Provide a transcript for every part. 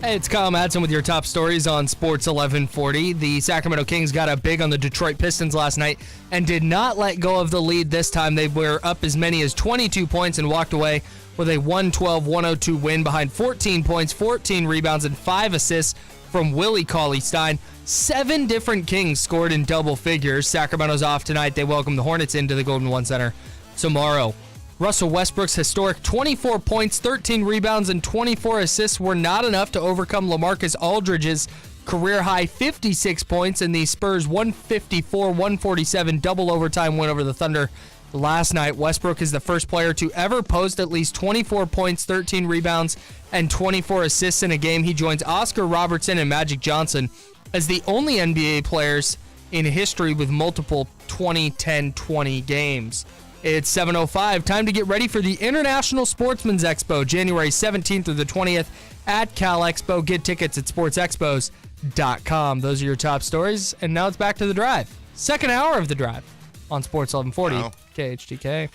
Hey, it's Kyle Madsen with your top stories on Sports 1140. The Sacramento Kings got up big on the Detroit Pistons last night and did not let go of the lead this time. They were up as many as 22 points and walked away with a 112-102 win behind 14 points, 14 rebounds, and 5 assists from Willie Cauley-Stein. 7 different Kings scored in double figures. Sacramento's off tonight. They welcome the Hornets into the Golden One Center tomorrow. Russell Westbrook's historic 24 points, 13 rebounds, and 24 assists were not enough to overcome LaMarcus Aldridge's career-high 56 points in the Spurs' 154-147 double overtime win over the Thunder last night. Westbrook is the first player to ever post at least 24 points, 13 rebounds, and 24 assists in a game. He joins Oscar Robertson and Magic Johnson as the only NBA players in history with multiple 20-10-20 games. It's 7:05. Time to get ready for the International Sportsman's Expo, January 17th through the 20th at Cal Expo. Get tickets at sportsexpos.com. Those are your top stories. And now it's back to the drive. Second hour of the drive on Sports 1140 KHTK.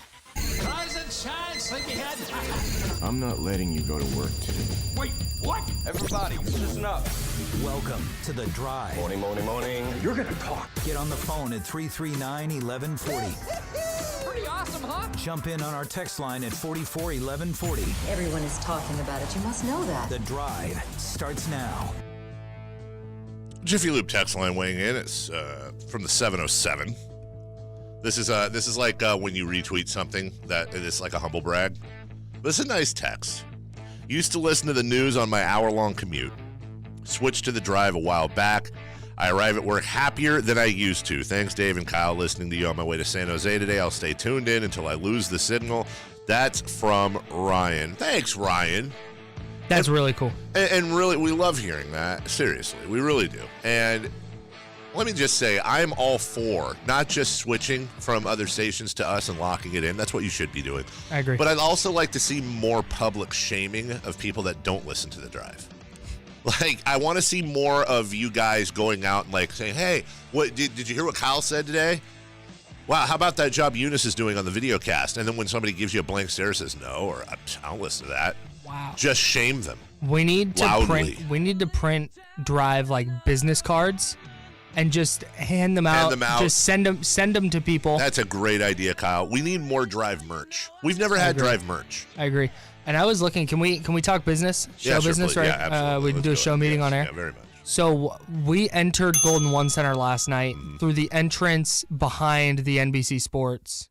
Rise and shine, sleepyhead. I'm not letting you go to work today. Wait, what? Everybody, listen up. Welcome to The Drive. Morning, morning, morning. You're gonna talk. Get on the phone at 339-1140. Pretty awesome, huh? Jump in on our text line at 441140. Everyone is talking about it. You must know that. The Drive starts now. Jiffy Lube text line weighing in. It's from the 707. This is like when you retweet something that it is like a humble brag. This is a nice text. Used to listen to the news on my hour-long commute. Switched to the Drive a while back. I arrive at work happier than I used to. Thanks, Dave and Kyle, listening to you on my way to San Jose today. I'll stay tuned in until I lose the signal. That's from Ryan. Thanks, Ryan. That's really cool. And really, we love hearing that. Seriously, we really do. And let me just say, I'm all for not just switching from other stations to us and locking it in. That's what you should be doing. I agree. But I'd also like to see more public shaming of people that don't listen to the Drive. Like, I want to see more of you guys going out and, like, saying, hey, what did you hear what Kyle said today? Wow, how about that job Eunice is doing on the video cast? And then when somebody gives you a blank stare, says no, or I don't listen to that. Wow. Just shame them. We need to print Drive like business cards and just hand them out. Just send them to people. That's a great idea, Kyle. We need more Drive merch. We've never had Drive merch. I agree. And I was looking, can we talk business? Show business, please. right? Yeah, absolutely. We can do a show meeting on air. Yeah, very much. So we entered Golden One Center last night through the entrance behind the NBC Sports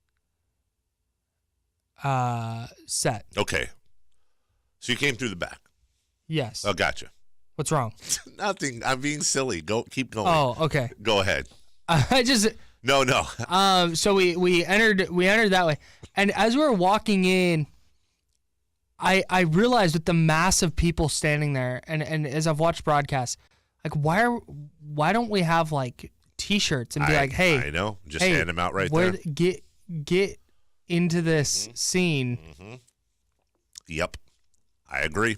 set. Okay. So you came through the back. Yes. Oh, gotcha. What's wrong? Nothing. I'm being silly. Keep going. Oh, okay. Go ahead. No. So we entered that way, and as we were walking in, I realized with the mass of people standing there, and as I've watched broadcasts, like why don't we have like T-shirts and be like, hey, I know, just hand them out right there. Get into this scene. Mm-hmm. Yep, I agree.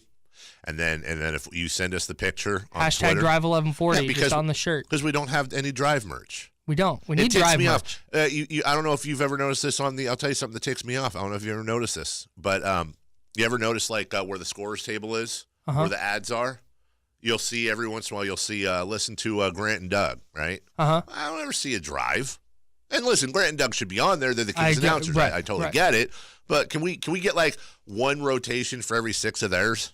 And then if you send us the picture on hashtag Twitter, Drive 1140 because, just on the shirt, because we don't have any Drive merch. We don't. We need Drive merch. I don't know if you've ever noticed this on the. I'll tell you something that ticks me off. I don't know if you ever noticed this, but you ever notice like where the scorer's table is, where the ads are? You'll see every once in a while. You'll see listen to Grant and Doug, right? I don't ever see a Drive. And listen, Grant and Doug should be on there. They're the Kings announcers. Right, I totally get it. But can we get like one rotation for every 6 of theirs?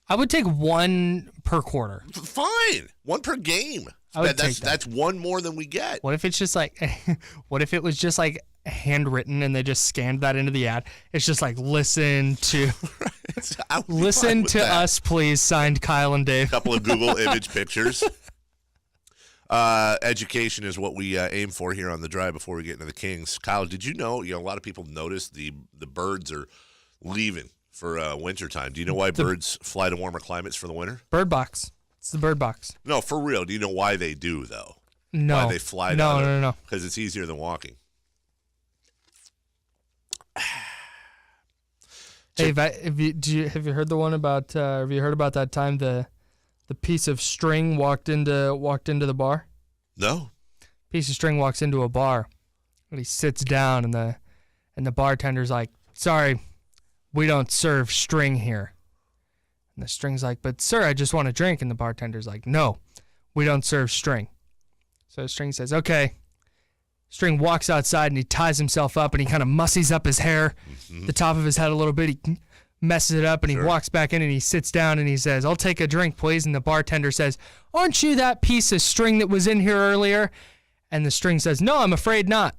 I would take one per quarter. Fine, one per game. That's one more than we get. What if it's just like, what if it was just like handwritten and they just scanned that into the ad? It's just like listen to us, please. Signed Kyle and Dave. A couple of Google image pictures. Education is what we aim for here on the Drive before we get into the Kings. Kyle, did you know? A lot of people notice the birds are leaving for wintertime. Do you know why birds fly to warmer climates for the winter? Bird box. It's the bird box. No, for real. Do you know why they do, though? No. Why they fly down? No. Because it's easier than walking. Hey, have you heard the one about? Have you heard about that time the piece of string walked into the bar? No. Piece of string walks into a bar, and he sits down, and the bartender's like, "Sorry, we don't serve string here." And the string's like, but sir, I just want a drink. And the bartender's like, no, we don't serve string. So string says, okay. String walks outside and he ties himself up and he kind of mussies up his hair, the top of his head a little bit. He messes it up and he walks back in and he sits down and he says, I'll take a drink, please. And the bartender says, aren't you that piece of string that was in here earlier? And the string says, no, I'm afraid not.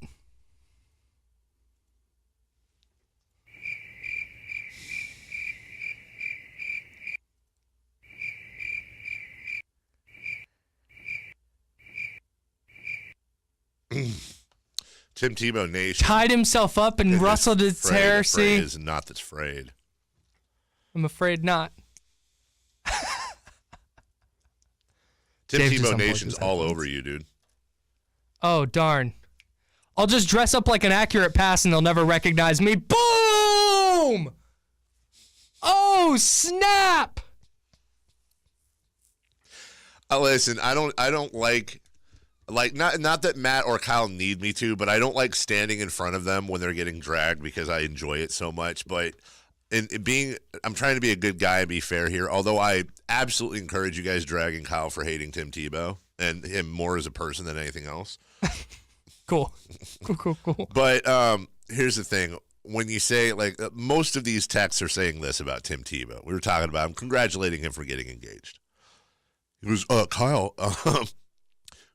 Tim Tebow Nation. Tied himself up and rustled his hair. See? Is not that's frayed. I'm afraid not. Tim Dave just Tebow unplugged Nation's his all headphones. over you, dude. Oh, darn. I'll just dress up like an accurate pass and they'll never recognize me. Boom! Oh, snap! Listen, I don't like not that Matt or Kyle need me to, but I don't like standing in front of them when they're getting dragged because I enjoy it so much. But I'm trying to be a good guy and be fair here. Although I absolutely encourage you guys dragging Kyle for hating Tim Tebow and him more as a person than anything else. Cool. But here's the thing. When you say, most of these texts are saying this about Tim Tebow. We were talking about him, congratulating him for getting engaged. He was, Kyle,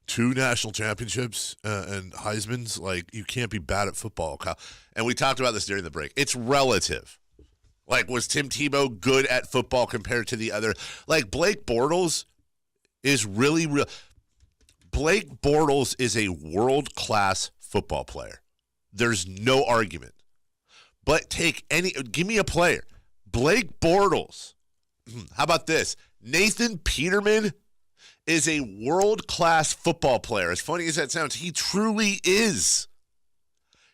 2 national championships and Heisman's, you can't be bad at football, Kyle. And we talked about this during the break. It's relative. Was Tim Tebow good at football compared to the other? Blake Bortles is really real. Blake Bortles is a world-class football player. There's no argument. But give me a player. Blake Bortles. How about this? Nathan Peterman is a world-class football player. As funny as that sounds, he truly is.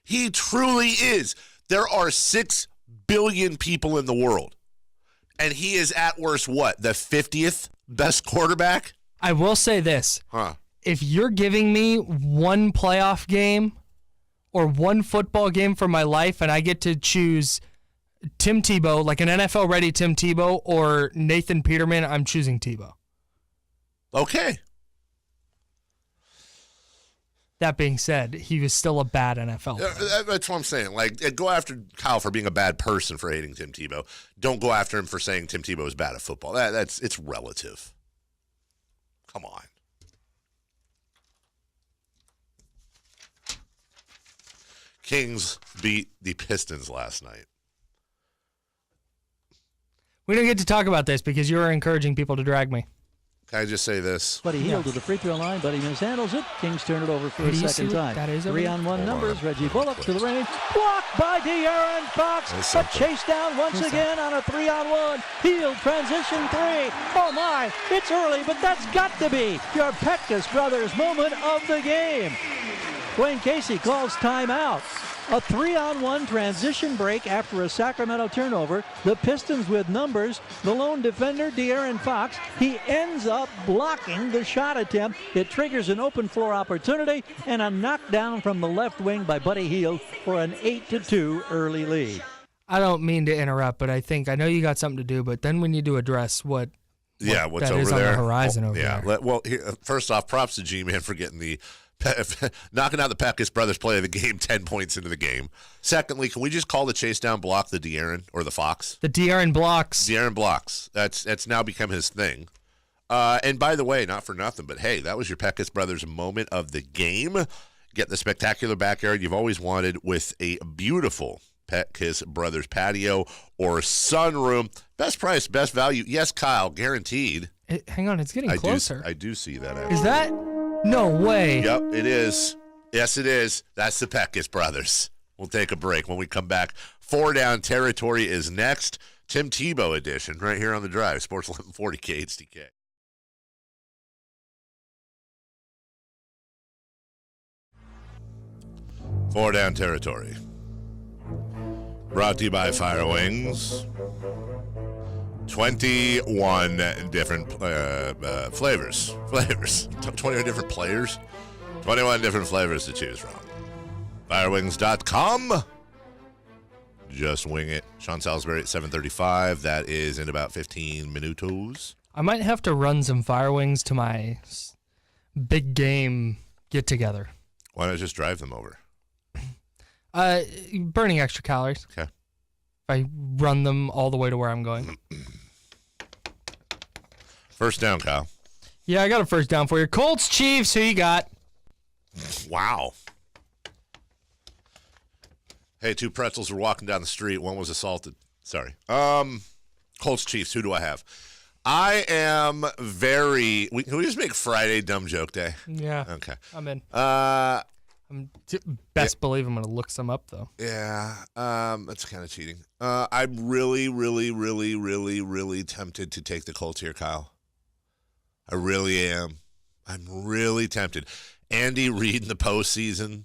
He truly is. There are 6 billion people in the world. And he is at worst, what, the 50th best quarterback? I will say this. Huh. If you're giving me one playoff game or one football game for my life and I get to choose Tim Tebow, like an NFL-ready Tim Tebow or Nathan Peterman, I'm choosing Tebow. Okay. That being said, he was still a bad NFL player. That's what I'm saying. Go after Kyle for being a bad person for hating Tim Tebow. Don't go after him for saying Tim Tebow is bad at football. It's relative. Come on. Kings beat the Pistons last night. We don't get to talk about this because you're encouraging people to drag me. Can I just say this? Buddy Hield to the free throw line. Buddy mishandles it. Kings turn it over for a second time. That is 3-on-1 numbers. Reggie Bullock to the range. Blocked by De'Aaron Fox. A chase down once again on a 3-on-1. Hield transition 3. Oh my, it's early, but that's got to be your Peckus Brothers moment of the game. Wayne Casey calls timeout. A 3-on-1 transition break after a Sacramento turnover. The Pistons with numbers. The lone defender, De'Aaron Fox, he ends up blocking the shot attempt. It triggers an open floor opportunity and a knockdown from the left wing by Buddy Hield for an 8-2 early lead. I don't mean to interrupt, but I know you got something to do, but then we need to address what's over on the horizon over there. Well, first off, props to G-Man for getting knocking out the Peckus Brothers play of the game 10 points into the game. Secondly, can we just call the chase down block the De'Aaron or the Fox? The De'Aaron blocks. De'Aaron blocks. That's now become his thing. And by the way, not for nothing, but hey, that was your Peckus Brothers moment of the game. Get the spectacular backyard you've always wanted with a beautiful Peckus Brothers patio or sunroom. Best price, best value. Yes, Kyle, guaranteed. Hang on, it's getting closer. I do see that, actually. Is that? No way. Yep, it is. Yes, it is. That's the Peckus Brothers. We'll take a break. When we come back, 4 Down Territory is next. Tim Tebow edition right here on The Drive. Sports 1140 KHTK. 4 Down Territory. Brought to you by Fire Wings. 21 different flavors. 21 different players. 21 different flavors to choose from. Firewings.com. Just wing it. Sean Salisbury at 7:35. That is in about 15 minutos. I might have to run some Fire Wings to my big game get-together. Why not just drive them over? Burning extra calories. Okay. If I run them all the way to where I'm going. First down, Kyle. Yeah, I got a first down for you. Colts, Chiefs, who you got? Wow. Hey, two pretzels were walking down the street. One was assaulted. Sorry. Colts, Chiefs, who do I have? I am very... Can we just make Friday dumb joke day? Yeah. Okay. I'm in. Best believe I'm going to look some up, though. Yeah. That's kind of cheating. I'm really, really, really, really, really tempted to take the Colts here, Kyle. I really am. I'm really tempted. Andy Reid in the postseason.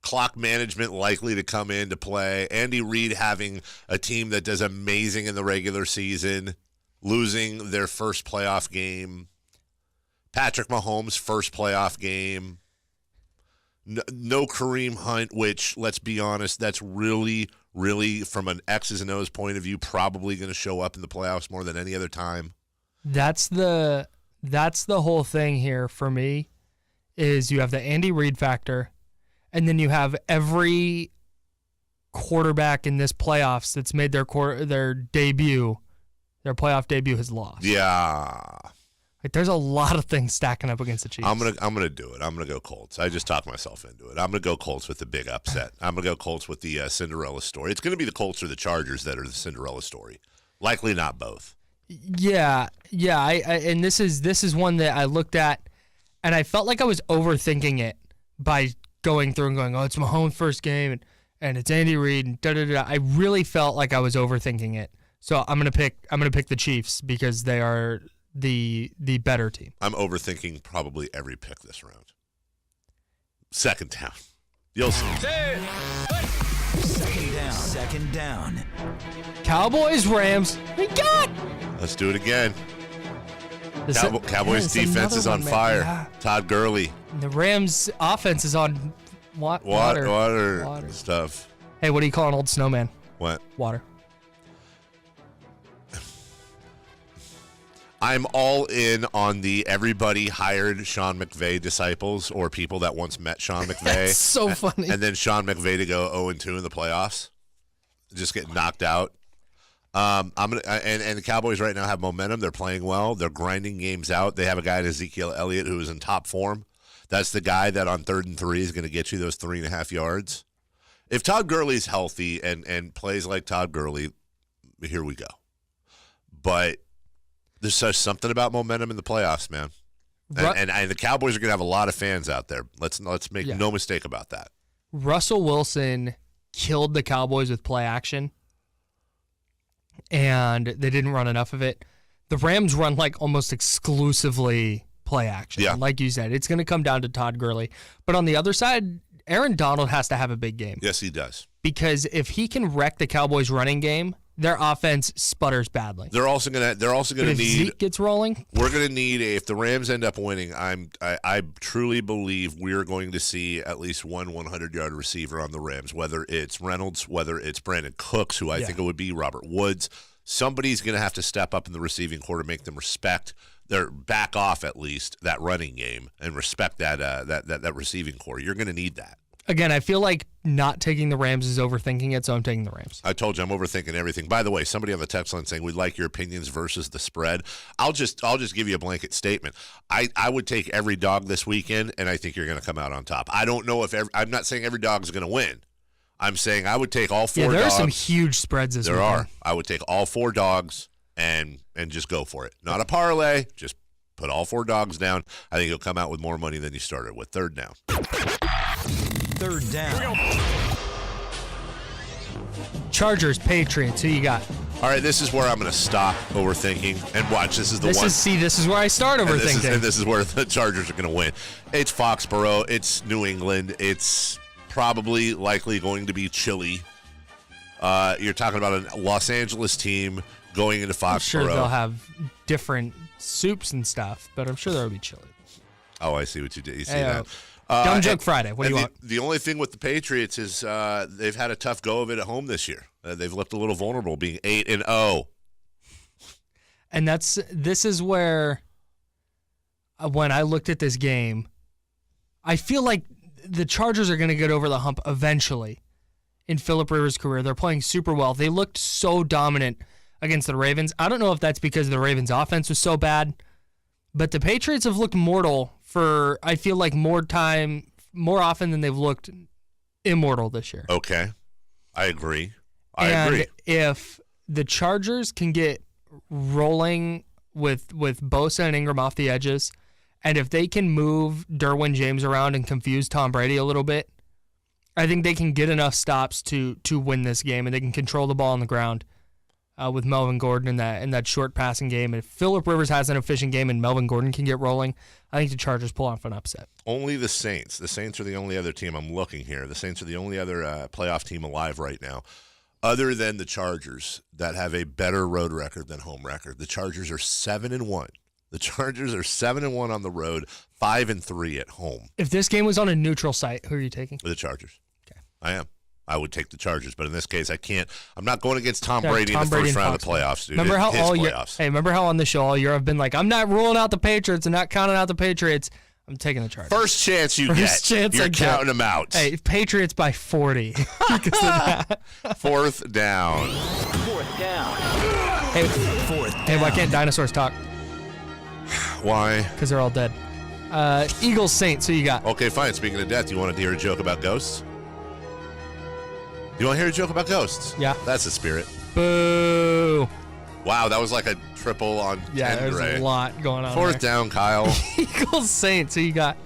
Clock management likely to come into play. Andy Reid having a team that does amazing in the regular season, losing their first playoff game. Patrick Mahomes' first playoff game. No Kareem Hunt, which, let's be honest, that's really, really, from an X's and O's point of view, probably going to show up in the playoffs more than any other time. That's the whole thing here for me, is you have the Andy Reid factor, and then you have every quarterback in this playoffs that's made their playoff debut has lost. Yeah. Like, there's a lot of things stacking up against the Chiefs. I'm gonna do it. I'm gonna go Colts. I just talked myself into it. I'm gonna go Colts with the big upset. I'm gonna go Colts with the Cinderella story. It's gonna be the Colts or the Chargers that are the Cinderella story. Likely not both. Yeah. I and this is one that I looked at, and I felt like I was overthinking it by going through and going, oh, it's Mahomes' first game, and it's Andy Reid, and da-da-da. I really felt like I was overthinking it. So I'm gonna pick the Chiefs because they are the better team. I'm overthinking probably every pick this round. Second down. You'll see. Second down. Cowboys, Rams. We got. Let's do it again. Cowboys Yeah, defense is on fire. Yeah. Todd Gurley. The Rams offense is on Water stuff. Hey, what do you call an old snowman? What? Water. I'm all in on the everybody hired Sean McVay disciples or people that once met Sean McVay. That's so funny. And then Sean McVay to go 0-2 in the playoffs, just get knocked out. And the Cowboys right now have momentum. They're playing well. They're grinding games out. They have a guy, Ezekiel Elliott, who is in top form. That's the guy that on 3rd and 3 is going to get you those 3.5 yards. If Todd Gurley's healthy and plays like Todd Gurley, here we go. But there's such something about momentum in the playoffs, man. And the Cowboys are going to have a lot of fans out there. Let's make no mistake about that. Russell Wilson killed the Cowboys with play action, and they didn't run enough of it. The Rams run like almost exclusively play action. Yeah. And like you said, it's going to come down to Todd Gurley. But on the other side, Aaron Donald has to have a big game. Yes, he does. Because if he can wreck the Cowboys' running game, their offense sputters badly. They're also gonna need. Zeke gets rolling. We're gonna need if the Rams end up winning. I truly believe we're going to see at least one 100-yard receiver on the Rams. Whether it's Reynolds, whether it's Brandon Cooks, who I think it would be Robert Woods. Somebody's gonna have to step up in the receiving corps to make them respect their back off at least that running game and respect that receiving corps. You're gonna need that. Again, I feel like not taking the Rams is overthinking it, so I'm taking the Rams. I told you I'm overthinking everything. By the way, somebody on the text line saying we'd like your opinions versus the spread. I'll just give you a blanket statement. I would take every dog this weekend, and I think you're going to come out on top. I don't know if I'm not saying every dog is going to win. I'm saying I would take all 4 dogs. Yeah, there are some huge spreads this weekend. There are. I would take all 4 dogs and just go for it. Not a parlay. Just put all 4 dogs down. I think you'll come out with more money than you started with. Third down. Third down. Chargers, Patriots. Who you got? All right, this is where I'm going to stop overthinking and watch. This is this is where I start overthinking. And this is where the Chargers are going to win. It's Foxborough. It's New England. It's probably likely going to be chilly. You're talking about a Los Angeles team going into Foxborough. I'm sure they'll have different soups and stuff, but I'm sure there'll be chili. Oh, I see what you did. You see that. Dumb joke Friday. What do you want? The only thing with the Patriots is they've had a tough go of it at home this year. They've looked a little vulnerable, being 8-0. And this is where, when I looked at this game, I feel like the Chargers are going to get over the hump eventually in Phillip Rivers' career. They're playing super well. They looked so dominant against the Ravens. I don't know if that's because the Ravens' offense was so bad, but the Patriots have looked mortal for, I feel like, more often than they've looked immortal this year. Okay. I agree. And if the Chargers can get rolling with Bosa and Ingram off the edges, and if they can move Derwin James around and confuse Tom Brady a little bit, I think they can get enough stops to win this game, and they can control the ball on the ground with Melvin Gordon in that short passing game. And if Phillip Rivers has an efficient game and Melvin Gordon can get rolling, I think the Chargers pull off an upset. Only the Saints. The Saints are the only other team I'm looking here. The Saints are the only other playoff team alive right now, other than the Chargers, that have a better road record than home record. The Chargers are 7-1. The Chargers are 7-1 on the road, 5-3 at home. If this game was on a neutral site, who are you taking? The Chargers. Okay. I am. I would take the Chargers, but in this case, I can't. I'm not going against Tom Brady in the first round of the playoffs, dude. Remember how all year? Playoffs. Hey, remember how on the show all year I've been like, I'm not ruling out the Patriots and not counting out the Patriots. I'm taking the Chargers. First chance you get, you're counting them out. Hey, Patriots by 40 because of that. Fourth down. Hey, why can't dinosaurs talk? Why? Because they're all dead. Eagles Saints. Who you got? Okay, fine. Speaking of death, you want to hear a joke about ghosts? You want to hear a joke about ghosts? Yeah. That's the spirit. Boo. Wow, that was like a triple on 10 there's Gray. a lot going on. Fourth down, Kyle. Eagles Saints. Who you got?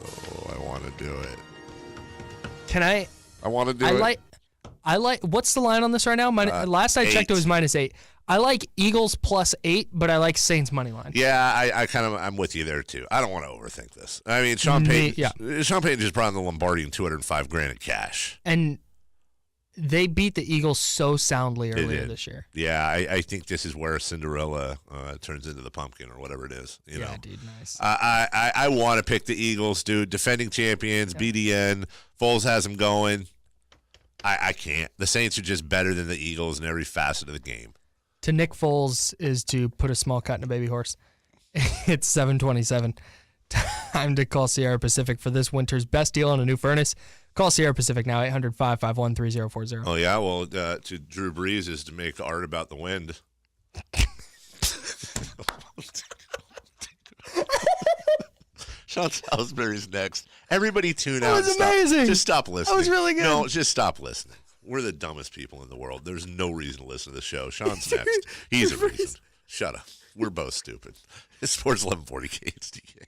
Oh, I want to do it. Can I? I want to do it. I like. What's the line on this right now? Last I checked, it was -8. I like Eagles +8, but I like Saints money line. Yeah, I'm with you there too. I don't want to overthink this. I mean, Sean Payton just brought in the Lombardi and $205,000 in cash. And they beat the Eagles so soundly earlier this year. Yeah, I think this is where Cinderella turns into the pumpkin or whatever it is. You know? Dude, nice. I want to pick the Eagles, dude. Defending champions, BDN. Foles has them going. I can't. The Saints are just better than the Eagles in every facet of the game. To Nick Foles is to put a small cut in a baby horse. It's 7:27. Time to call Sierra Pacific for this winter's best deal on a new furnace. Call Sierra Pacific now, 800-551-3040. Oh, yeah? Well, to Drew Brees is to make art about the wind. Sean Salisbury's next. Everybody tune out. That was amazing. Just stop listening. That was really good. No, just stop listening. We're the dumbest people in the world. There's no reason to listen to the show. Sean's next. He's a reason. Shut up. We're both stupid. It's Sports 1140 KHTK.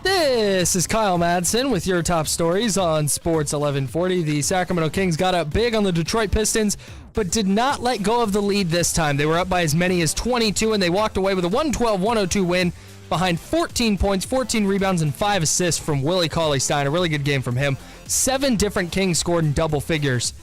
This is Kyle Madsen with your top stories on Sports 1140. The Sacramento Kings got up big on the Detroit Pistons, but did not let go of the lead this time. They were up by as many as 22, and they walked away with a 112-102 win behind 14 points, 14 rebounds, and 5 assists from Willie Cauley-Stein. A really good game from him. 7 different Kings scored in double figures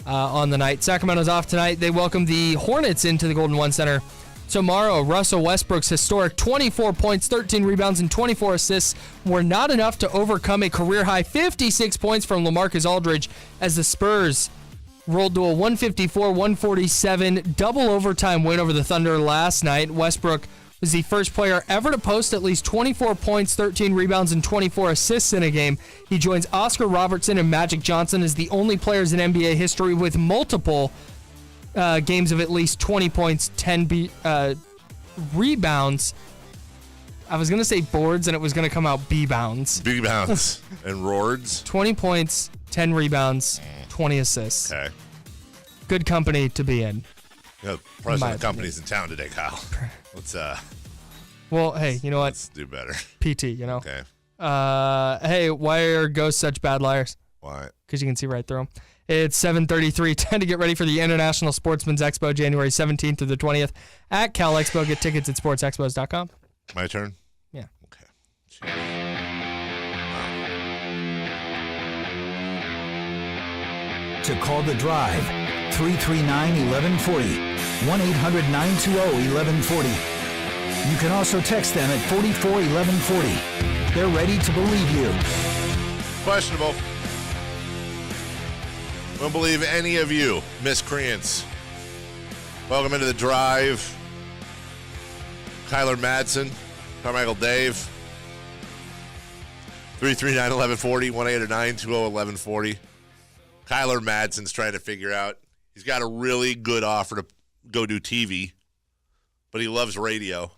on the night. Sacramento's off tonight. They welcome the Hornets into the Golden One Center tomorrow. Russell Westbrook's historic 24 points, 13 rebounds, and 24 assists were not enough to overcome a career-high 56 points from LaMarcus Aldridge as the Spurs rolled to a 154-147 double overtime win over the Thunder last night. Westbrook was the first player ever to post at least 24 points, 13 rebounds, and 24 assists in a game. He joins Oscar Robertson and Magic Johnson as the only players in NBA history with multiple games of at least 20 points, 10 rebounds. I was going to say boards, and it was going to come out B-bounds. B-bounds and roards. 20 points, 10 rebounds, 20 assists. Okay. Good company to be in. President of companies in town today, Kyle. Let's well, hey, you know what? Let's do better. PT, you know. Okay. Hey, why are ghosts such bad liars? Why? Because you can see right through them. It's 7:33. Time to get ready for the International Sportsman's Expo, January 17th through the 20th at Cal Expo. Get tickets at sportsexpos.com. My turn? Yeah. Okay. Jeez. Wow. To call the drive, 339-1140, 1-800-920-1140. You can also text them at 441140. They're ready to believe you. Questionable. Don't believe any of you, miscreants. Welcome into the drive. Kyler Madsen, Carmichael Dave. 339-1140, 1-800-920-1140. Kyler Madsen's trying to figure out. He's got a really good offer to go do TV, but he loves radio.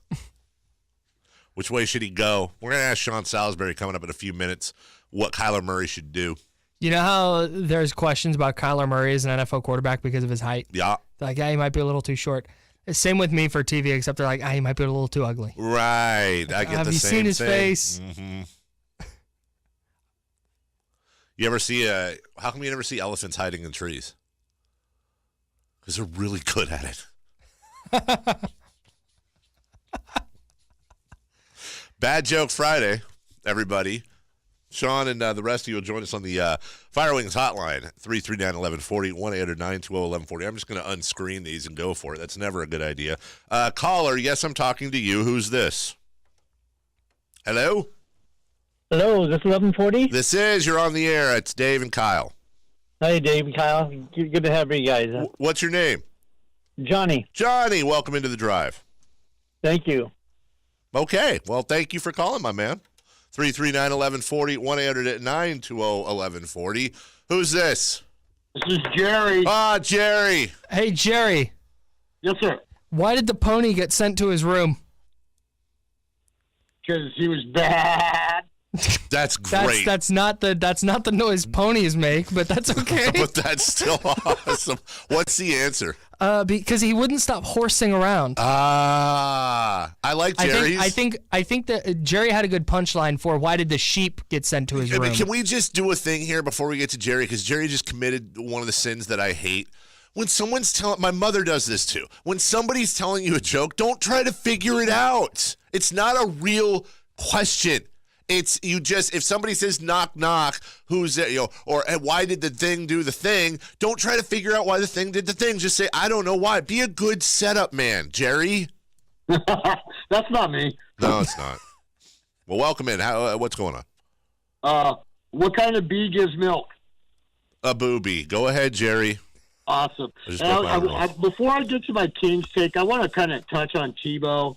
Which way should he go? We're going to ask Sean Salisbury coming up in a few minutes what Kyler Murray should do. You know how there's questions about Kyler Murray as an NFL quarterback because of his height? Yeah. They're like, he might be a little too short. Same with me for TV, except they're like, he might be a little too ugly. Right. I get Have the you same seen his thing. face? Mm-hmm. You ever see how come you never see elephants hiding in trees? Because they're really good at it. Bad Joke Friday, everybody. Sean and the rest of you will join us on the Fire Wings hotline, 339-1140, 1-800-920-1140. I'm just going to unscreen these and go for it. That's never a good idea. Caller, yes, I'm talking to you. Who's this? Hello? Hello, is this 1140? This is. You're on the air. It's Dave and Kyle. Hey, Dave and Kyle. Good to have you guys. What's your name? Johnny. Johnny, welcome into the drive. Thank you. Okay. Well, thank you for calling, my man. 339-1140, 1-800-920-1140. Who's this? This is Jerry. Jerry. Hey, Jerry. Yes, sir. Why did the pony get sent to his room? Because he was bad. That's great. That's not the noise ponies make, but that's okay. But that's still awesome. What's the answer? Because he wouldn't stop horsing around. I like Jerry's. I think that Jerry had a good punchline for why did the sheep get sent to his room. Can we just do a thing here before we get to Jerry? Because Jerry just committed one of the sins that I hate. When someone's my mother does this too. When somebody's telling you a joke, don't try to figure it out. It's not a real question. It's you just if somebody says knock knock, who's it? Or why did the thing do the thing? Don't try to figure out why the thing did the thing. Just say I don't know why. Be a good setup man, Jerry. That's not me. No, it's not. Well, welcome in. What's going on? What kind of bee gives milk? A booby. Go ahead, Jerry. Awesome. Before I get to my Kings take, I want to kind of touch on Tebow.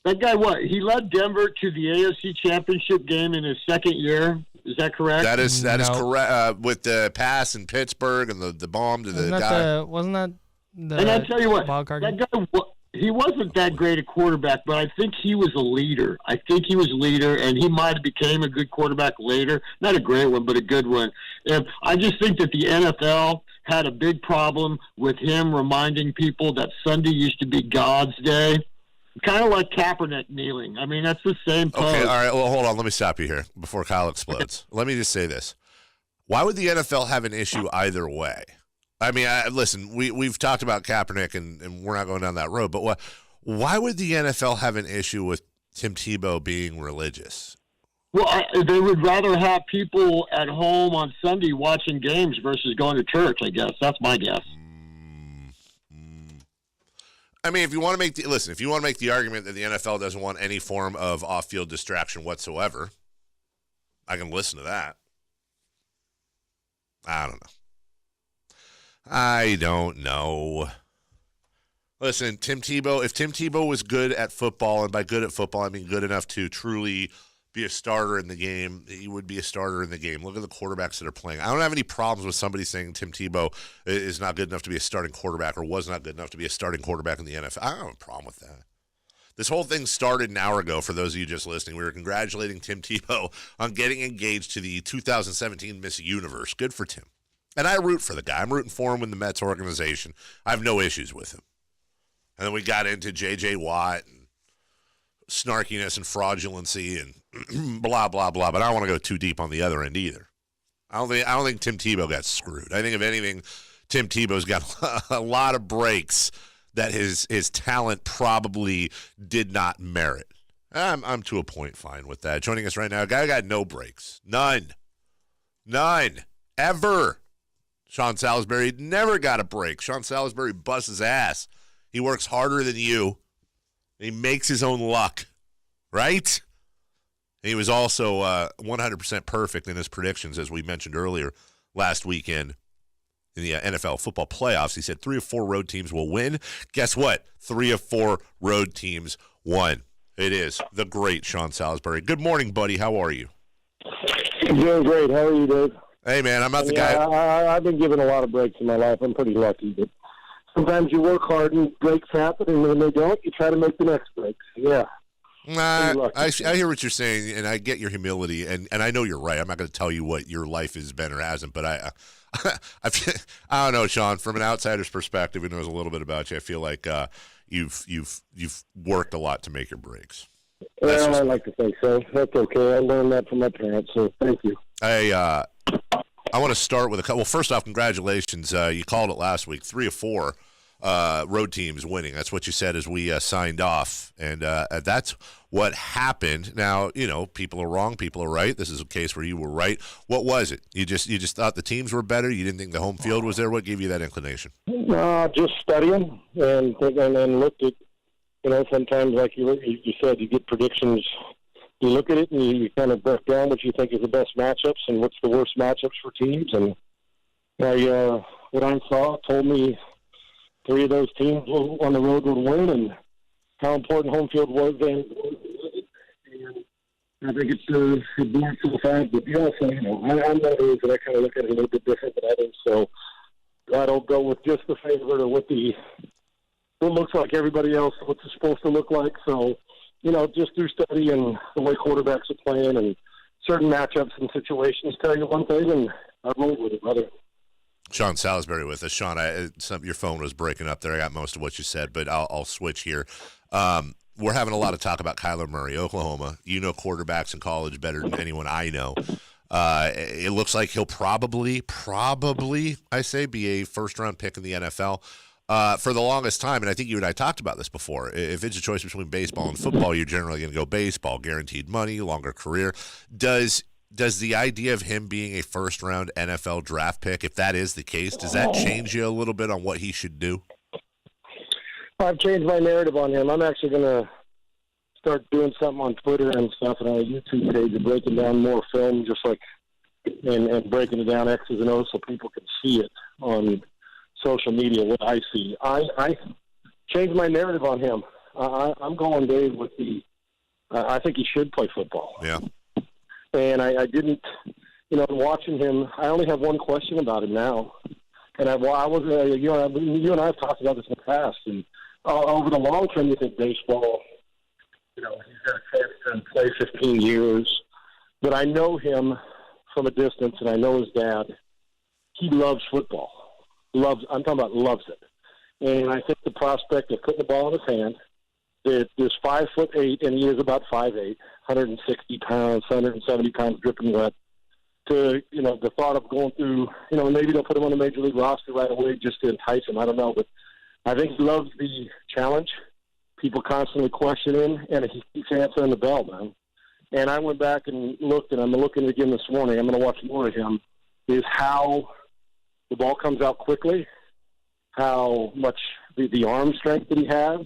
That guy, he led Denver to the AFC Championship game in his second year. Is that correct? That is correct. With the pass in Pittsburgh and the bomb to the guy. Wasn't that the And I tell you what, that guy, he wasn't that great a quarterback, but I think he was a leader. And he might have became a good quarterback later. Not a great one, but a good one. And I just think that the NFL had a big problem with him reminding people that Sunday used to be God's day. Kind of like Kaepernick kneeling. I mean, that's the same pose. Okay, all right. Well, hold on. Let me stop you here before Kyle explodes. Let me just say this. Why would the NFL have an issue either way? I mean, listen, we've talked about Kaepernick, and we're not going down that road, but why would the NFL have an issue with Tim Tebow being religious? Well, they would rather have people at home on Sunday watching games versus going to church, I guess. That's my guess. I mean, if you want to make the argument that the NFL doesn't want any form of off-field distraction whatsoever, I can listen to that. I don't know. Listen, Tim Tebow, if Tim Tebow was good at football, and by good at football, I mean good enough to truly be a starter in the game, he would be a starter in the game. Look at the quarterbacks that are playing. I don't have any problems with somebody saying Tim Tebow is not good enough to be a starting quarterback or was not good enough to be a starting quarterback in the NFL. I don't have a problem with that. This whole thing started an hour ago for those of you just listening. We were congratulating Tim Tebow on getting engaged to the 2017 Miss Universe. Good for Tim. And I root for the guy. I'm rooting for him in the Mets organization. I have no issues with him. And then we got into J.J. Watt and snarkiness and fraudulency and blah, blah, blah. But I don't want to go too deep on the other end either. I don't think Tim Tebow got screwed. I think, if anything, Tim Tebow's got a lot of breaks that his talent probably did not merit. I'm to a point fine with that. Joining us right now, a guy who got no breaks. None. Ever. Sean Salisbury never got a break. Sean Salisbury busts his ass. He works harder than you. He makes his own luck, right? He was also 100% perfect in his predictions, as we mentioned earlier last weekend in the NFL football playoffs. He said 3 of 4 road teams will win. Guess what? 3 of 4 road teams won. It is the great Sean Salisbury. Good morning, buddy. How are you? I'm doing great. How are you, Dave? Hey, man, I'm not the guy. I've been given a lot of breaks in my life. I'm pretty lucky, but sometimes you work hard and breaks happen, and when they don't, you try to make the next break. Yeah. I hear what you're saying, and I get your humility, and I know you're right. I'm not going to tell you what your life has been or hasn't, but I don't know, Sean. From an outsider's perspective, who knows a little bit about you, I feel like you've worked a lot to make your breaks. Well, I like to think so. That's okay. I learned that from my parents, so thank you. I want to start with a couple. Well, first off, congratulations. You called it last week. 3 of 4 road teams winning. That's what you said as we signed off, and that's what happened. Now, people are wrong, people are right. This is a case where you were right. What was it? You just thought the teams were better? You didn't think the home field was there? What gave you that inclination? Just studying and looked at, sometimes like you said, you get predictions. You look at it and you kind of break down what you think is the best matchups and what's the worst matchups for teams. And what I saw told me 3 of those teams on the road would win, and how important home field was. And I think it's born to the fact that I'm not always, and I kind of look at it a little bit different than others. So I don't go with just the favorite or what looks like everybody else, what's it supposed to look like. So, just through study and the way quarterbacks are playing and certain matchups and situations tell you one thing, and I roll with it, brother. Sean Salisbury with us. Sean, your phone was breaking up there. I got most of what you said, but I'll switch here. We're having a lot of talk about Kyler Murray, Oklahoma. You know quarterbacks in college better than anyone I know. It looks like he'll probably, I say, be a first-round pick in the NFL. For the longest time, and I think you and I talked about this before, if it's a choice between baseball and football, you're generally going to go baseball. Guaranteed money, longer career. Does the idea of him being a first-round NFL draft pick, if that is the case, does that change you a little bit on what he should do? I've changed my narrative on him. I'm actually going to start doing something on Twitter and stuff and on a YouTube page and breaking down more film, just like and breaking it down X's and O's so people can see it on social media, what I see. I changed my narrative on him. I'm going, Dave, with I think he should play football. Yeah. And I didn't, watching him, I only have one question about him now. And you and I have talked about this in the past. And over the long term, you think baseball, he's got a chance to play 15 years. But I know him from a distance, and I know his dad. He loves football. I'm talking about loves it. And I think the prospect of putting the ball in his hand, there's 5'8", and he is about 5'8", 160 pounds, 170 pounds dripping wet. To, the thought of going through, maybe they'll put him on the major league roster right away just to entice him. I don't know, but I think he loves the challenge. People constantly question him, and he keeps answering the bell, man. And I went back and looked, and I'm looking again this morning. I'm going to watch more of him, is how the ball comes out quickly, how much the arm strength that he has.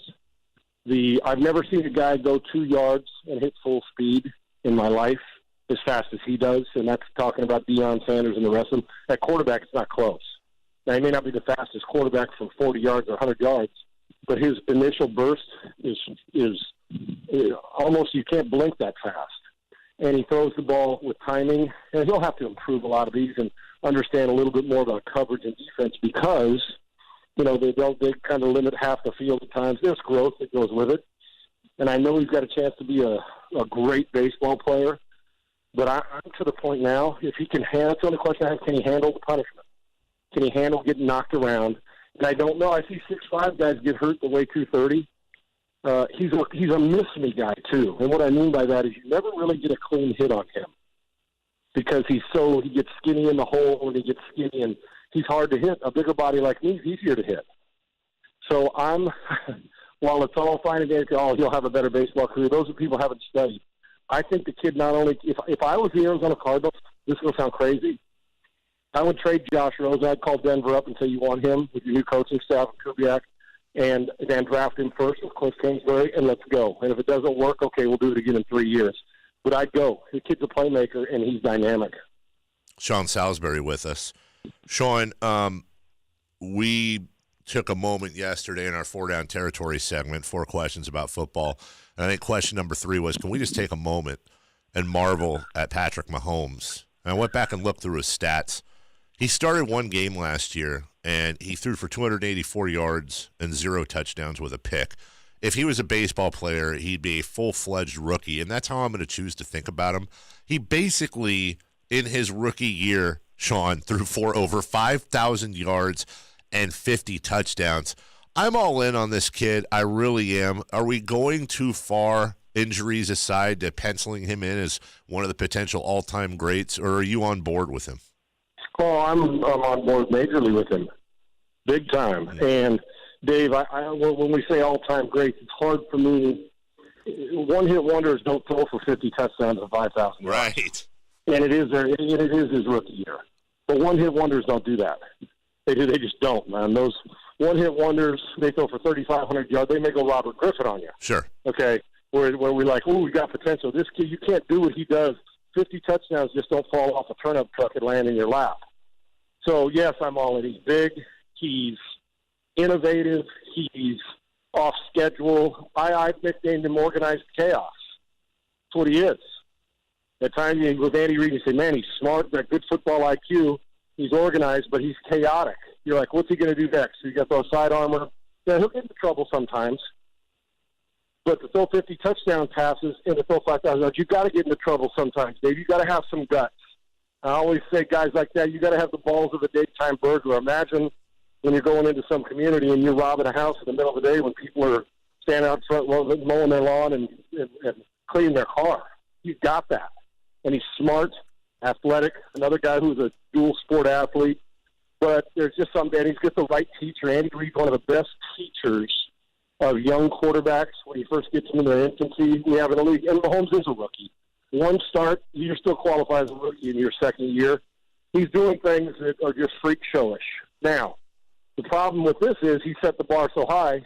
I've never seen a guy go 2 yards and hit full speed in my life as fast as he does, and that's talking about Deion Sanders and the rest of them. At quarterback, it's not close. Now, he may not be the fastest quarterback from 40 yards or 100 yards, but his initial burst is almost, you can't blink that fast. And he throws the ball with timing, and he'll have to improve a lot of these and understand a little bit more about coverage and defense because, they kind of limit half the field at times. There's growth that goes with it. And I know he's got a chance to be a great baseball player, but I'm to the point now, if he can that's the only question I have, can he handle the punishment? Can he handle getting knocked around? And I don't know. I see 6'5" guys get hurt the way 230. He's a miss-me guy, too. And what I mean by that is you never really get a clean hit on him because he gets skinny in the hole and he gets skinny, and he's hard to hit. A bigger body like me is easier to hit. So while it's all fine and dandy, he'll have a better baseball career, those are people who haven't studied. I think the kid not only – if I was the Arizona Cardinals, this is going to sound crazy, I would trade Josh Rosen. I'd call Denver up and say you want him with your new coaching staff, Kubiak, and then draft him first with Cliff Kingsbury, and let's go. And if it doesn't work, okay, we'll do it again in 3 years. But I'd go. The kid's a playmaker, and he's dynamic. Sean Salisbury with us. Sean, we took a moment yesterday in our 4-Down Territory segment, 4 questions about football. And I think question number 3 was, can we just take a moment and marvel at Patrick Mahomes? And I went back and looked through his stats. He started one game last year, and he threw for 284 yards and 0 touchdowns with a pick. If he was a baseball player, he'd be a full-fledged rookie, and that's how I'm going to choose to think about him. He basically, in his rookie year, Sean, threw for over 5,000 yards and 50 touchdowns. I'm all in on this kid. I really am. Are we going too far, injuries aside, to penciling him in as one of the potential all-time greats, or are you on board with him? Oh, I'm on board majorly with him, big time. And, Dave, when we say all-time greats, it's hard for me. One-hit wonders don't throw for 50 touchdowns and 5,000 yards. Right. And it is his rookie year. But one-hit wonders don't do that. They just don't, man. Those one-hit wonders, they throw for 3,500 yards. They may go Robert Griffin on you. Sure. Okay, where we're like, oh, we got potential. This kid, you can't do what he does. 50 touchdowns just don't fall off a turnip truck and land in your lap. So, yes, I'm all in. He's big. He's innovative. He's off schedule. I've nicknamed him organized chaos. That's what he is. At times, with Andy Reid, you say, man, he's smart, got good football IQ. He's organized, but he's chaotic. You're like, what's he going to do next? So you got those side armor. Yeah, he'll get into trouble sometimes. But to throw 50 touchdown passes and to throw 5,000 yards, you've got to get into trouble sometimes, Dave. You've got to have some guts. I always say guys like that, you got to have the balls of a daytime burglar. Imagine when you're going into some community and you're robbing a house in the middle of the day when people are standing out front mowing their lawn and cleaning their car. You've got that. And he's smart, athletic, another guy who's a dual sport athlete. But there's just something, and he's got the right teacher. Andy Reid's one of the best teachers of young quarterbacks when he first gets them in their infancy. We have in the league, and Mahomes is a rookie. One start, you're still qualified as a rookie in your second year. He's doing things that are just freak showish. Now, the problem with this is he set the bar so high.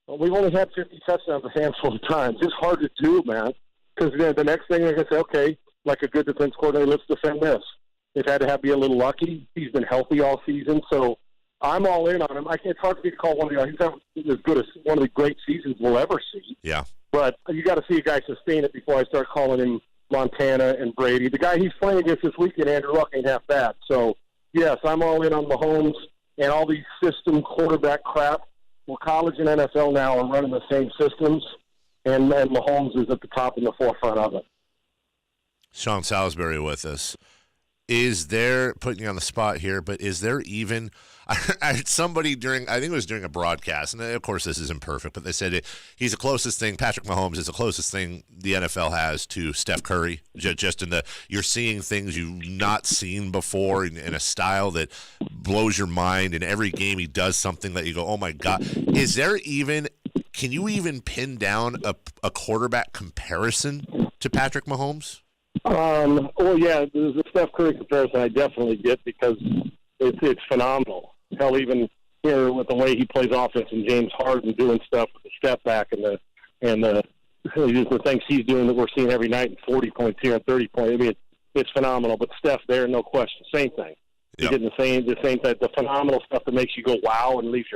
We've only had 50 touchdowns a handful of times. It's hard to do, man, because the next thing they're going to say, okay, like a good defense coordinator, let's defend this. They've had to be a little lucky. He's been healthy all season, so I'm all in on him. It's hard for me to call one of the guys. He's as good as one of the great seasons we'll ever see. Yeah. But you got to see a guy sustain it before I start calling him Montana and Brady. The guy he's playing against this weekend, Andrew Luck, ain't half bad. So, yes, I'm all in on Mahomes and all these system quarterback crap. Well, college and NFL now are running the same systems, and Mahomes is at the top in the forefront of it. Sean Salisbury with us. Is there, putting you on the spot here, but is there even, I heard somebody during, I think it was during a broadcast, and of course this isn't perfect, but they said he's the closest thing, Patrick Mahomes is the closest thing the NFL has to Steph Curry, just in the, you're seeing things you've not seen before in a style that blows your mind, and every game he does something that you go, oh my God. Is there even, can you even pin down a quarterback comparison to Patrick Mahomes? Well, yeah, the Steph Curry comparison I definitely get because it's phenomenal. Hell, even here with the way he plays offense and James Harden doing stuff with the step back and the things he's doing that we're seeing every night, and 40 points here and 30 points. I mean, it's phenomenal. But Steph there, no question, same thing. He's getting the same thing, the phenomenal stuff that makes you go wow and leaves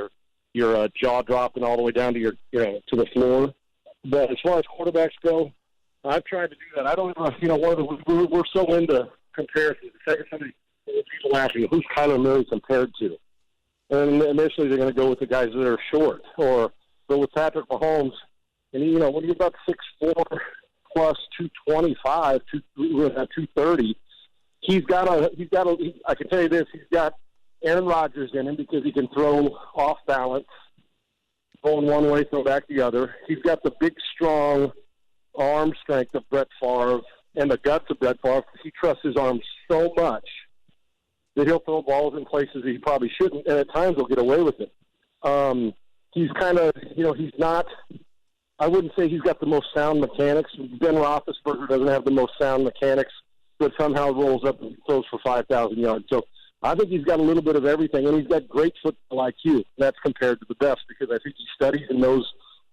your jaw dropping all the way down to your to the floor. But as far as quarterbacks go, I've tried to do that. I don't know, we're so into comparisons. Somebody, people asking, who's Kyler Murray compared to? And initially they're going to go with the guys that are short, or go with Patrick Mahomes. And, when you're about 6'4", plus 225, 230, I can tell you this, he's got Aaron Rodgers in him because he can throw off balance, going one way, throw back the other. He's got the big, strong arm strength of Brett Favre and the guts of Brett Favre because he trusts his arms so much that he'll throw balls in places that he probably shouldn't, and at times he'll get away with it. He's kind of, he's not, I wouldn't say he's got the most sound mechanics. Ben Roethlisberger doesn't have the most sound mechanics, but somehow rolls up and throws for 5,000 yards. So I think he's got a little bit of everything, and he's got great football IQ. That's compared to the best because I think he studies and knows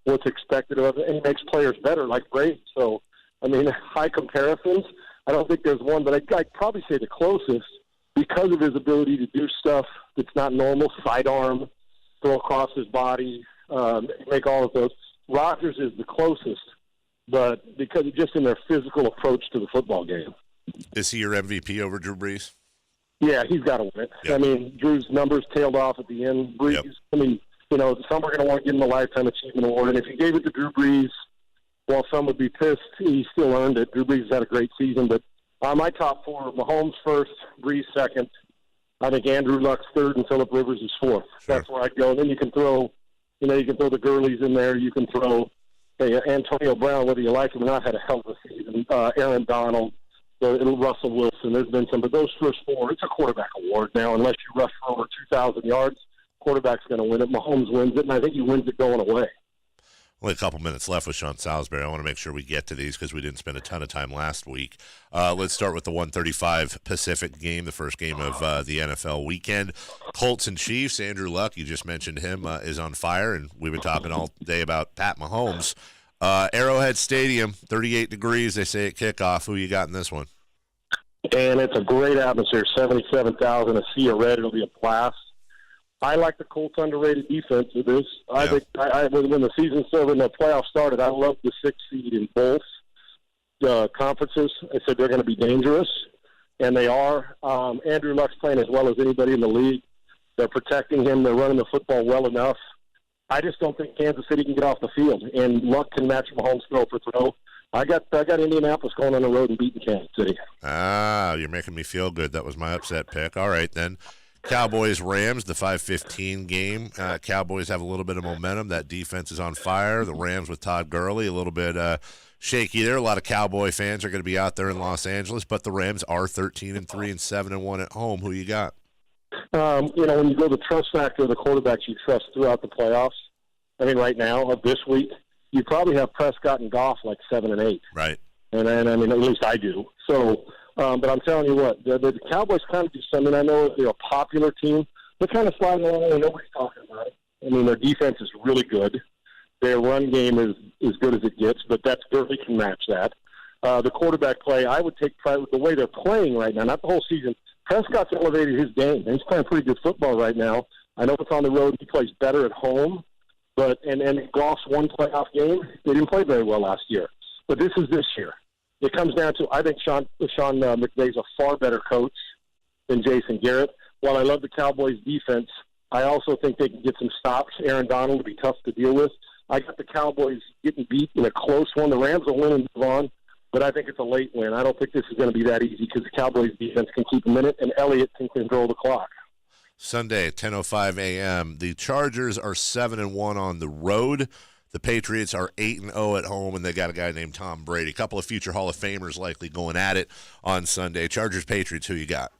what's expected of him, and he makes players better like Brady. So, I mean, high comparisons. I don't think there's one, but I'd probably say the closest because of his ability to do stuff that's not normal, sidearm, throw across his body, make all of those. Rodgers is the closest, but because just in their physical approach to the football game. Is he your MVP over Drew Brees? Yeah, he's got to win it. Yep. I mean, Drew's numbers tailed off at the end. Brees, Yep. I mean, you know, some are going to want to give him a Lifetime Achievement Award, and if you gave it to Drew Brees, while some would be pissed, he still earned it. Drew Brees has had a great season, but my top four, Mahomes first, Brees second. I think Andrew Luck's third, and Phillip Rivers is fourth. Sure. That's where I'd go. And then you can throw the Gurleys in there. You can throw Antonio Brown, whether you like him or not, had a hell of a season. Aaron Donald, Russell Wilson. There's been some, but those first four, it's a quarterback award now. Unless you rush for over 2,000 yards, quarterback's going to win it. Mahomes wins it, and I think he wins it going away. Only a couple minutes left with Sean Salisbury. I want to make sure we get to these because we didn't spend a ton of time last week. Let's start with the 1:35 Pacific game, the first game of the NFL weekend. Colts and Chiefs. Andrew Luck, you just mentioned him, is on fire, and we've been talking all day about Pat Mahomes. Arrowhead Stadium, 38 degrees, they say at kickoff. Who you got in this one? And it's a great atmosphere, 77,000, a sea of red. It'll be a blast. I like the Colts' underrated defense. It is. I think when the season started, when the playoffs started, I loved the 6th seed in both conferences. I said they're going to be dangerous, and they are. Andrew Luck's playing as well as anybody in the league. They're protecting him. They're running the football well enough. I just don't think Kansas City can get off the field, and Luck can match Mahomes throw for throw. I got Indianapolis going on the road and beating Kansas City. You're making me feel good. That was my upset pick. All right, then. Cowboys-Rams, the 5:15 game. Cowboys have a little bit of momentum. That defense is on fire. The Rams with Todd Gurley, a little bit shaky there. A lot of Cowboy fans are going to be out there in Los Angeles, but the Rams are 13-3 and 7-1 at home. Who you got? When you go the trust factor of the quarterbacks you trust throughout the playoffs, I mean, right now, of this week, you probably have Prescott and Goff like 7 and 8. Right. And I mean, at least I do. So, but I'm telling you what, the Cowboys kind of do something. I know they're a popular team. They're kind of sliding along and nobody's talking about it. I mean, their defense is really good. Their run game is as good as it gets, but that's Gurley can match that. The quarterback play, I would take pride with the way they're playing right now, not the whole season. Prescott's elevated his game, and he's playing pretty good football right now. I know it's on the road. He plays better at home, but and Goff's one playoff game, they didn't play very well last year. But this is this year. It comes down to, I think Sean McVay's a far better coach than Jason Garrett. While I love the Cowboys' defense, I also think they can get some stops. Aaron Donald will be tough to deal with. I got the Cowboys getting beat in a close one. The Rams will win and move on, but I think it's a late win. I don't think this is going to be that easy because the Cowboys' defense can keep them in it, and Elliott can control the clock. Sunday, 10:05 a.m. The Chargers are 7-1 on the road. The Patriots are 8-0 at home, and they got a guy named Tom Brady. A couple of future Hall of Famers likely going at it on Sunday. Chargers, Patriots, who you got?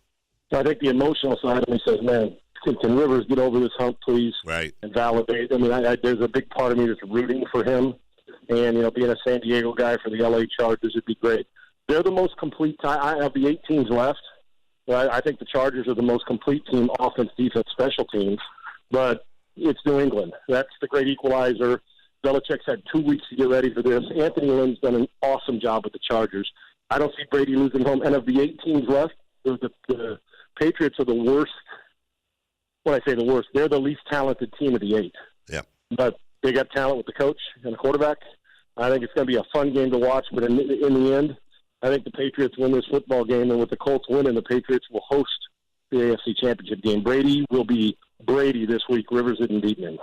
I think the emotional side of me says, man, can Rivers get over this hump, please? Right. And validate. I mean, there's a big part of me that's rooting for him. And, being a San Diego guy for the L.A. Chargers would be great. They're the most complete. I have the 8 teams left. I think the Chargers are the most complete team, offense, defense, special teams. But it's New England. That's the great equalizer. Belichick's had 2 weeks to get ready for this. Anthony Lynn's done an awesome job with the Chargers. I don't see Brady losing home. And of the 8 teams left, the Patriots are the worst. When I say the worst, they're the least talented team of the 8. Yeah. But they got talent with the coach and the quarterback. I think it's going to be a fun game to watch. But in the end, I think the Patriots win this football game. And with the Colts winning, the Patriots will host the AFC Championship game. Brady will be Brady this week. Rivers didn't beat him.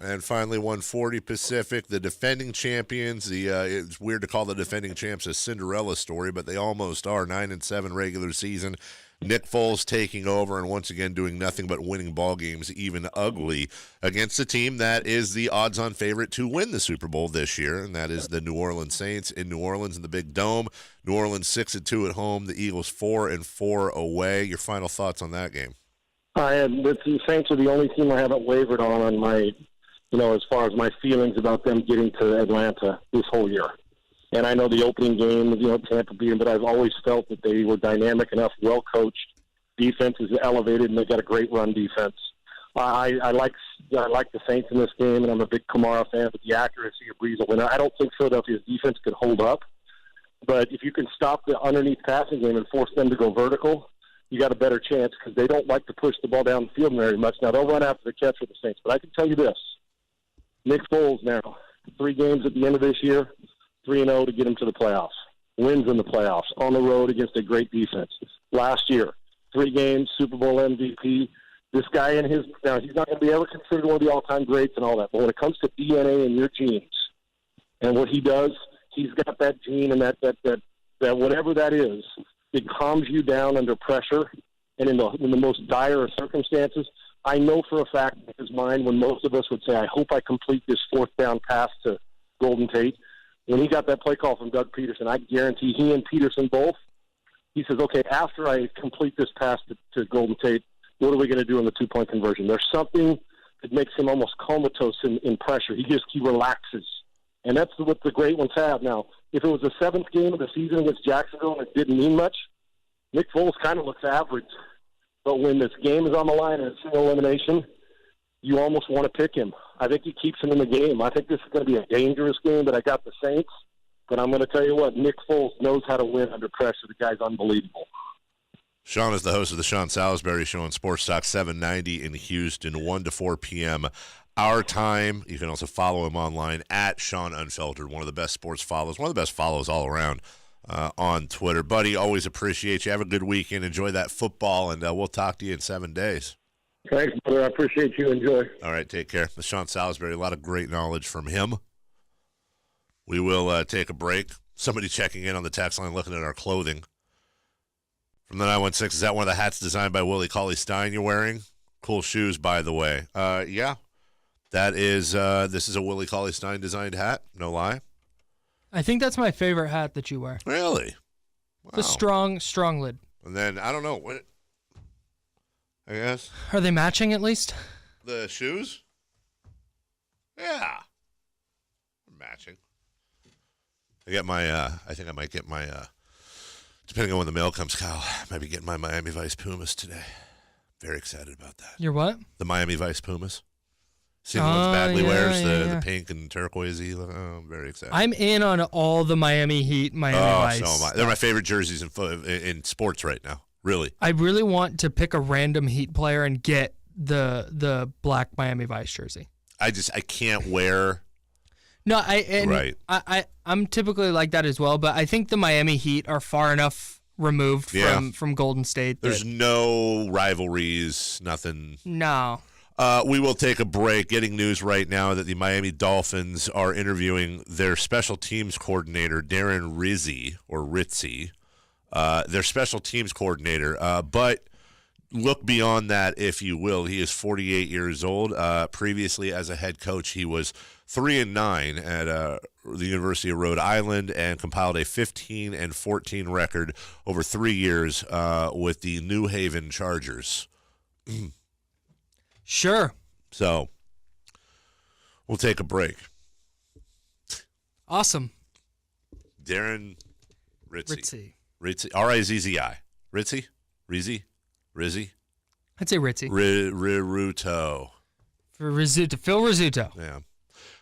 And finally, 140 Pacific, the defending champions. It's weird to call the defending champs a Cinderella story, but they almost are. 9-7 regular season. Nick Foles taking over and once again doing nothing but winning ball games, even ugly, against a team that is the odds-on favorite to win the Super Bowl this year, and that is the New Orleans Saints in New Orleans in the Big Dome. New Orleans 6-2 at home. The Eagles 4-4 away. Your final thoughts on that game? The Saints are the only team I haven't wavered on my. As far as my feelings about them getting to Atlanta this whole year. And I know the opening game, Tampa beat them, but I've always felt that they were dynamic enough, well-coached, defense is elevated, and they've got a great run defense. I like the Saints in this game, and I'm a big Kamara fan, but the accuracy of Breeze will win. I don't think Philadelphia's defense could hold up, but if you can stop the underneath passing game and force them to go vertical, you got a better chance because they don't like to push the ball down the field very much. Now, they'll run after the catch with the Saints, but I can tell you this. Nick Foles now, 3 games at the end of this year, 3-0 to get him to the playoffs. Wins in the playoffs on the road against a great defense. Last year, 3 games, Super Bowl MVP. This guy in his – now, he's not going to be ever considered one of the all-time greats and all that, but when it comes to DNA and your genes and what he does, he's got that gene and that whatever that is, it calms you down under pressure and in the most dire of circumstances. I know for a fact in his mind when most of us would say, I hope I complete this 4th down pass to Golden Tate. When he got that play call from Doug Peterson, I guarantee he and Peterson both, he says, okay, after I complete this pass to Golden Tate, what are we going to do in the 2-point conversion? There's something that makes him almost comatose in pressure. He relaxes. And that's what the great ones have. Now, if it was the 7th game of the season against Jacksonville and it didn't mean much, Nick Foles kind of looks average. But when this game is on the line and it's single elimination, you almost want to pick him. I think he keeps him in the game. I think this is going to be a dangerous game, but I got the Saints. But I'm going to tell you what, Nick Foles knows how to win under pressure. The guy's unbelievable. Sean is the host of the Sean Salisbury Show on Sports Talk 790 in Houston, 1 to 4 p.m. our time. You can also follow him online at Sean Unfiltered, one of the best sports follows, one of the best follows all around on Twitter. Buddy, always appreciate you. Have a good weekend. Enjoy that football, and we'll talk to you in 7 days. Thanks, brother. I appreciate you. Enjoy. All right, take care. The Sean Salisbury, a lot of great knowledge from him. We will take a break. Somebody checking in on the text line looking at our clothing. From the 916, is that one of the hats designed by Willie Cauley-Stein you're wearing? Cool shoes, by the way. Yeah, that is, this is a Willie Cauley-Stein designed hat, no lie. I think that's my favorite hat that you wear. Really? Wow. The strong lid. And then, I don't know, what? I guess. Are they matching at least? The shoes? Yeah. Matching. I think I might get my, depending on when the mail comes, Kyle, I might be getting my Miami Vice Pumas today. Very excited about that. Your what? The Miami Vice Pumas. See the ones Bagley wears, the pink and turquoisey. Oh, I'm very excited. I'm in on all the Miami Heat, Vice. So am I. They're my favorite jerseys in sports right now. Really. I really want to pick a random Heat player and get the black Miami Vice jersey. I can't wear. No, I'm typically like that as well, but I think the Miami Heat are far enough removed from Golden State. There's no rivalries, nothing. No. We will take a break. Getting news right now that the Miami Dolphins are interviewing their special teams coordinator, Darren Ritzie, their special teams coordinator. But look beyond that, if you will. He is 48 years old. Previously, as a head coach, he was 3-9 at the University of Rhode Island and compiled a 15-14 record over 3 years with the New Haven Chargers. Sure. So, we'll take a break. Awesome. Darren Ritzie. Ritzie. R-I-Z-Z-I. Ritzie? Rizzy? I'd say Ritzie. Rizzuto. Phil Rizzuto. Yeah.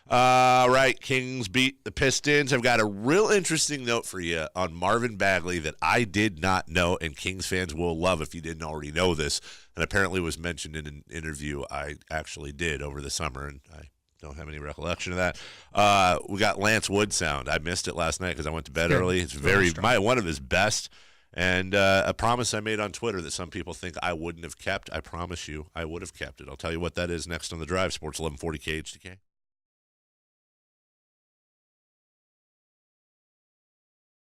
All right, Kings beat the Pistons. I've got a real interesting note for you on Marvin Bagley that I did not know, and Kings fans will love if you didn't already know this, and apparently was mentioned in an interview I actually did over the summer, and I don't have any recollection of that. We got Lance Wood sound. I missed it last night because I went to bed early. It's one of his best, and a promise I made on Twitter that some people think I wouldn't have kept. I promise you I would have kept it. I'll tell you what that is next on The Drive, Sports 1140 KHTK.